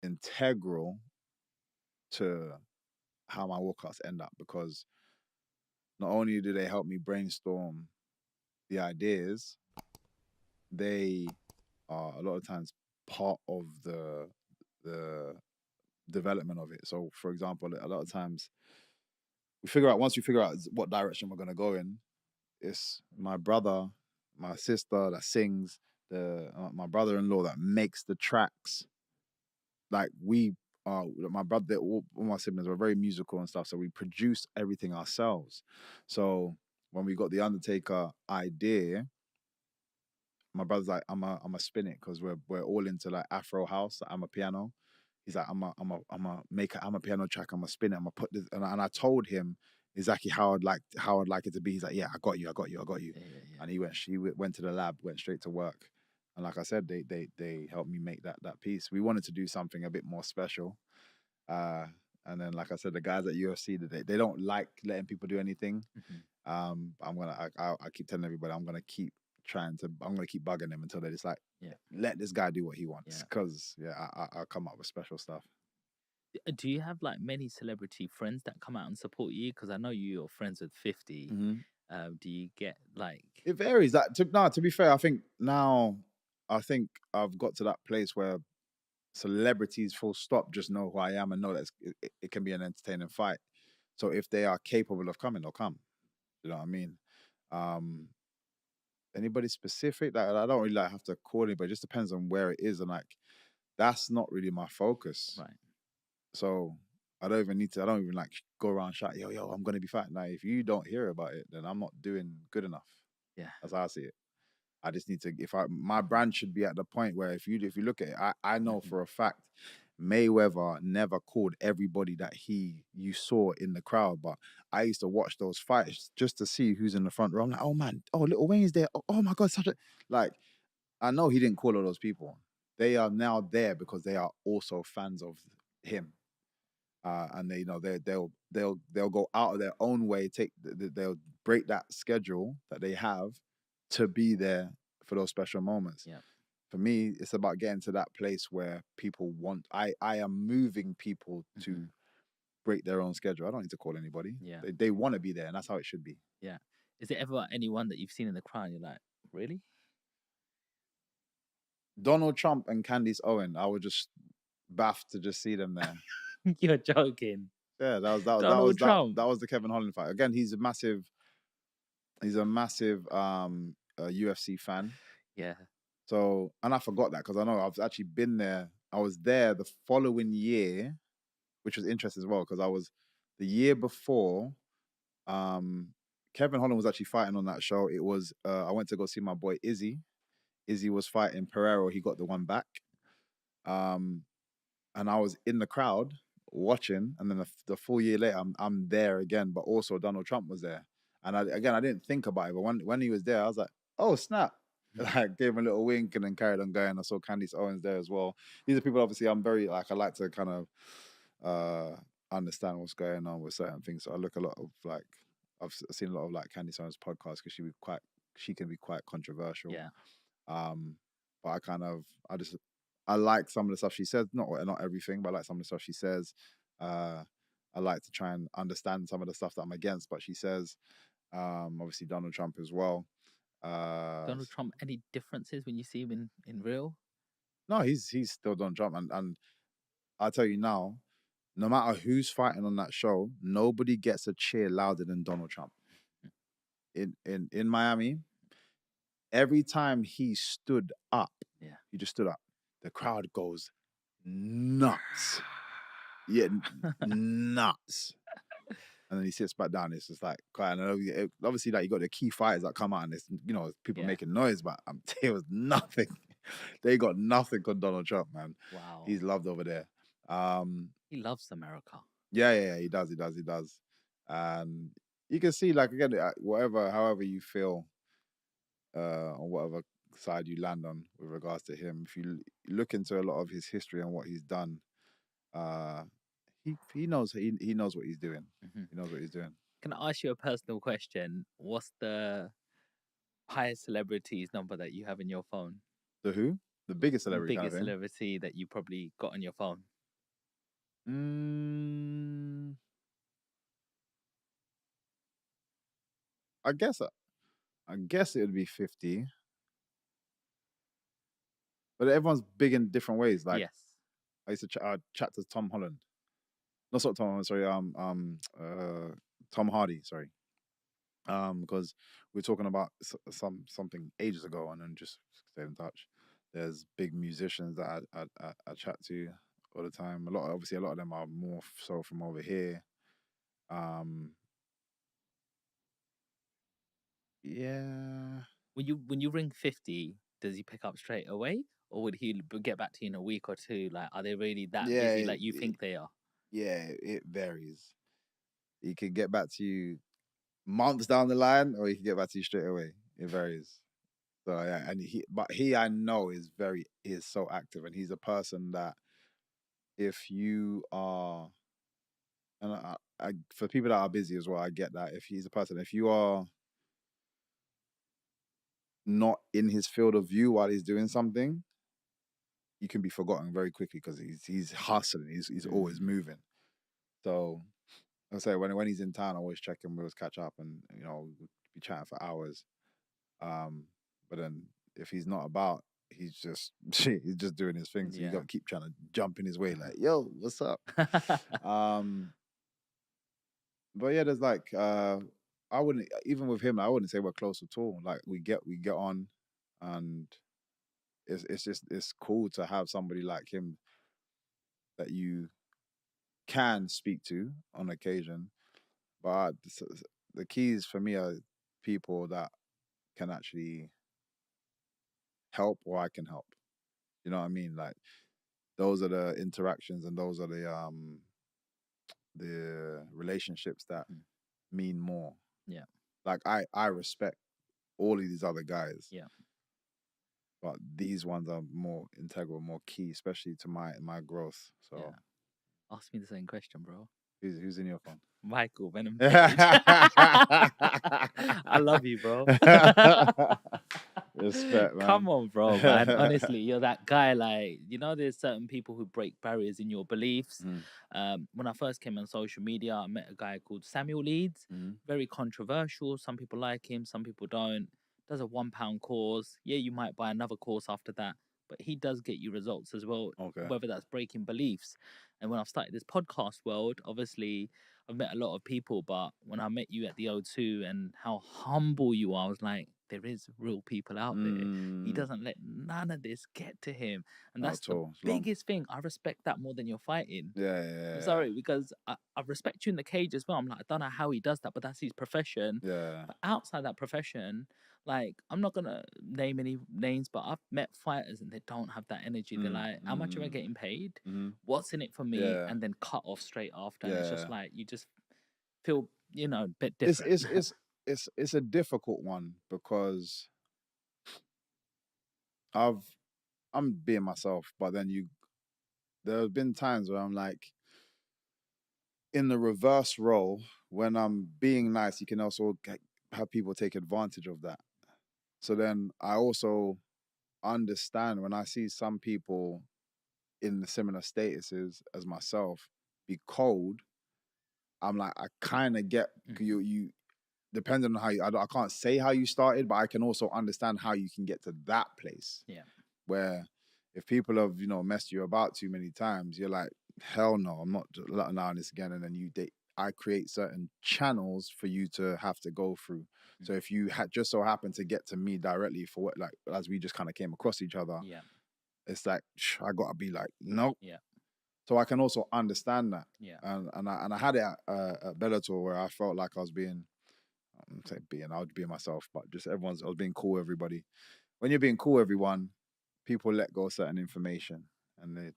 integral to how my workouts end up, because not only do they help me brainstorm the ideas, they are a lot of times part of the development of it. So, for example, a lot of times once we figure out what direction we're gonna go in, it's my brother, my sister that sings, the my brother-in-law that makes the tracks. Like my brother, all my siblings were very musical and stuff, so we produce everything ourselves. So when we got the Undertaker idea, my brother's like, I'm a spin it, because we're all into like Afro house. I'm a piano. He's like, I'm a make I'm a piano track. I'm a spin it. I'm gonna put this, and I told him exactly how I'd like it to be. He's like, yeah, I got you. Yeah, yeah, yeah. And he went to the lab, went straight to work, and like I said, they helped me make that piece. We wanted to do something a bit more special, uh, and then like I said, the guys at UFC, they don't like letting people do anything. I keep telling everybody I'm gonna keep bugging them until they just like, Yeah. let this guy do what he wants, Yeah. because I'll come up with special stuff. Do you have like many celebrity friends that come out and support you? Because I know you're friends with 50. Mhm. Do you get like, It varies. To be fair, I think now I've got to that place where celebrities, full stop, just know who I am and know that it can be an entertaining fight. So if they are capable of coming, they'll come. You know what I mean? Um, Anybody specific that I don't really like have to call anybody. It just depends on where it is, and like that's not really my focus. right? So I don't even need to. I don't even like go around shouting, yo, I'm gonna be fighting. Like if you don't hear about it, then I'm not doing good enough. Yeah. That's how I see it. I just need to. My brand should be at the point where if you look at it, I know Mhm. for a fact Mayweather never called everybody that you saw in the crowd, but I used to watch those fights just to see who's in the front row. I'm like, oh man, oh Little Wayne's there. Oh my God, such a like. I know he didn't call all those people. They are now there because they are also fans of him, and they'll go out of their own way, they'll break that schedule that they have to be there for those special moments. Yeah. For me, it's about getting to that place where people want. I am moving people Mhm. to break their own schedule. I don't need to call anybody. Yeah. They want to be there, and that's how it should be. Yeah. Is there ever anyone that you've seen in the crowd and you're like, really? Donald Trump and Candice Owen, I was just baffed to just see them there. You're joking. Yeah, Donald Trump. that was the Kevin Holland fight. Again, he's a massive UFC fan. Yeah. So, and I forgot that because I know I've actually been there. I was there the following year, which was interesting as well, because I was the year before. Kevin Holland was actually fighting on that show. It was I went to go see my boy Izzy. Izzy was fighting Pereiro. He got the one back. Um, and I was in the crowd watching, and then the full year later, I'm there again, but also Donald Trump was there, and I didn't think about it, but when he was there, I was like, oh snap. Like gave him a little wink and then carried on going. I saw Candice Owens there as well. These are people obviously I'm very like I like to kind of understand what's going on with certain things. So I look a lot of like seen a lot of like Candice Owens podcasts because she can be quite controversial. Yeah. But I like some of the stuff she says. Not everything, but I like some of the stuff she says. I like to try and understand some of the stuff that I'm against, but she says. Obviously Donald Trump as well. Donald Trump, any differences when you see him in real? No, he's still Donald Trump, and I'll tell you now, no matter who's fighting on that show, nobody gets a cheer louder than Donald Trump. In Miami, every time he stood up, Yeah. he just stood up. The crowd goes nuts. Yeah, nuts. And then he sits back down. It's just like quiet. And obviously, like you got the key fighters that come out, and it's people Yeah. making noise, but it was nothing. They got nothing on Donald Trump, man. Wow. He's loved over there. He loves America. Yeah, he does. And you can see, like again, however you feel, on whatever side you land on with regards to him. If you look into a lot of his history and what he's done, uh, he knows what he's doing. Mhm. He knows what he's doing. Can I ask you a personal question? What's the highest celebrity's number that you have in your phone? The who? The biggest celebrity kind of biggest thing. celebrity that you probably got on your phone? I guess it would be 50. But everyone's big in different ways. Like Yes. I used to chat to Tom Holland. Not sort of Tom Holland, sorry, Tom Hardy, sorry. Because we were talking about something ages ago, and then just stayed in touch. There's big musicians that I chat to all the time. Obviously, a lot of them are more so from over here. Yeah, When you ring 50, does he pick up straight away, or would he get back to you in a week or two? Like, are they really that yeah, busy like you think they are? yeah. It varies. He could get back to you months down the line, or he can get back to you straight away. It varies. So yeah, and he I know is so active, and he's a person that if you are, and for people that are busy as well, I get that. If he's a person, if you are not in his field of view while he's doing something, you can be forgotten very quickly because he's hustling. He's always moving. So I say when he's in town, I always check him. We always catch up, and we'll be chatting for hours. But then if he's not about, he's just he's just doing his thing. So you got to keep trying to jump in his way, like, yo, what's up? But yeah, there's like I wouldn't, even with him, I wouldn't say we're close at all. Like we get on, and it's cool to have somebody like him that you can speak to on occasion. But the keys for me are people that can actually help, or I can help. You know what I mean? Like those are the interactions, and those are the relationships that mean more. Yeah. Like I respect all of these other guys. Yeah. But these ones are more integral, more key, especially to my growth. So Yeah. Ask me the same question, bro. Who's in your phone? Michael Venom. I love you, bro. Respect, man. Come on, bro, man. Honestly, you're that guy. Like, there's certain people who break barriers in your beliefs. When I first came on social media, I met a guy called Samuel Leeds. Very controversial. Some people like him, some people don't. Does a £1 course. Yeah, you might buy another course after that, but he does get you results as well. Okay. Whether that's breaking beliefs. And when I've started this podcast world, obviously I've met a lot of people, but when I met you at the O2 and how humble you are, I was like, there is real people out there. He doesn't let none of this get to him. And that's the biggest thing. I respect that more than you're fighting. Yeah. I'm sorry, because I respect you in the cage as well. I'm like, I don't know how he does that, but that's his profession. Yeah. But outside that profession, like, I'm not gonna name any names, but I've met fighters and they don't have that energy. They're like, how much am I getting paid? What's in it for me? Yeah. And then cut off straight after. Yeah. And it's just like, you just feel, a bit different. It's a difficult one because I'm being myself, but then there have been times where I'm like in the reverse role. When I'm being nice, you can also have people take advantage of that. So then I also understand when I see some people in the similar statuses as myself be cold. I'm like, I kind of get you depending on how I can't say how you started, but I can also understand how you can get to that place. Yeah. Where if people have, messed you about too many times, you're like, hell no, I'm not allowing this again. And then I create certain channels for you to have to go through. So if you had just so happened to get to me directly for what, like, as we just kind of came across each other, it's like, I gotta be like, nope. Yeah. So I can also understand that. Yeah. And I had it at Bellator where I felt like I was being, I would be myself, but just I was being cool with everybody. When you're being cool with everyone, people let go of certain information, and they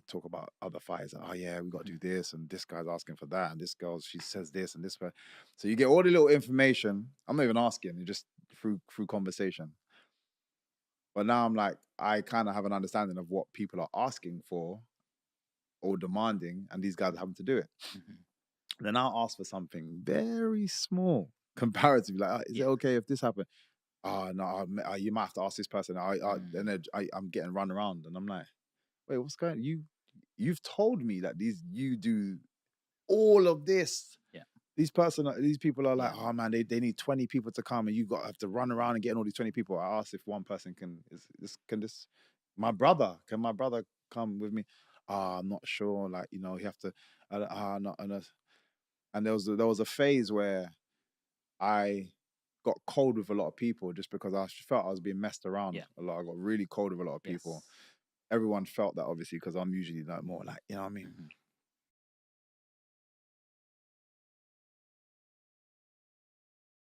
talk about other fights. Oh yeah, we got to do this, and this guy's asking for that, and this girl, she says this and this. So you get all the little information. I'm not even asking, you just through conversation. But now I'm like, I kind of have an understanding of what people are asking for or demanding, and these guys are having to do it. Then I'll ask for something very small comparatively. Like, is it okay if this happened? oh no, you might have to ask this person. And I'm getting run around, and I'm like, wait, what's going on? You've told me that you do all of this. Yeah. These people are like, oh man, they need 20 people to come, and you have to run around and get all these 20 people. I asked if one person can my brother come with me? I'm not sure. Like, you have to. And there was a phase where I got cold with a lot of people just because I felt I was being messed around a lot. I got really cold with a lot of people. Everyone felt that, obviously, because I'm usually like more like, you know what I mean?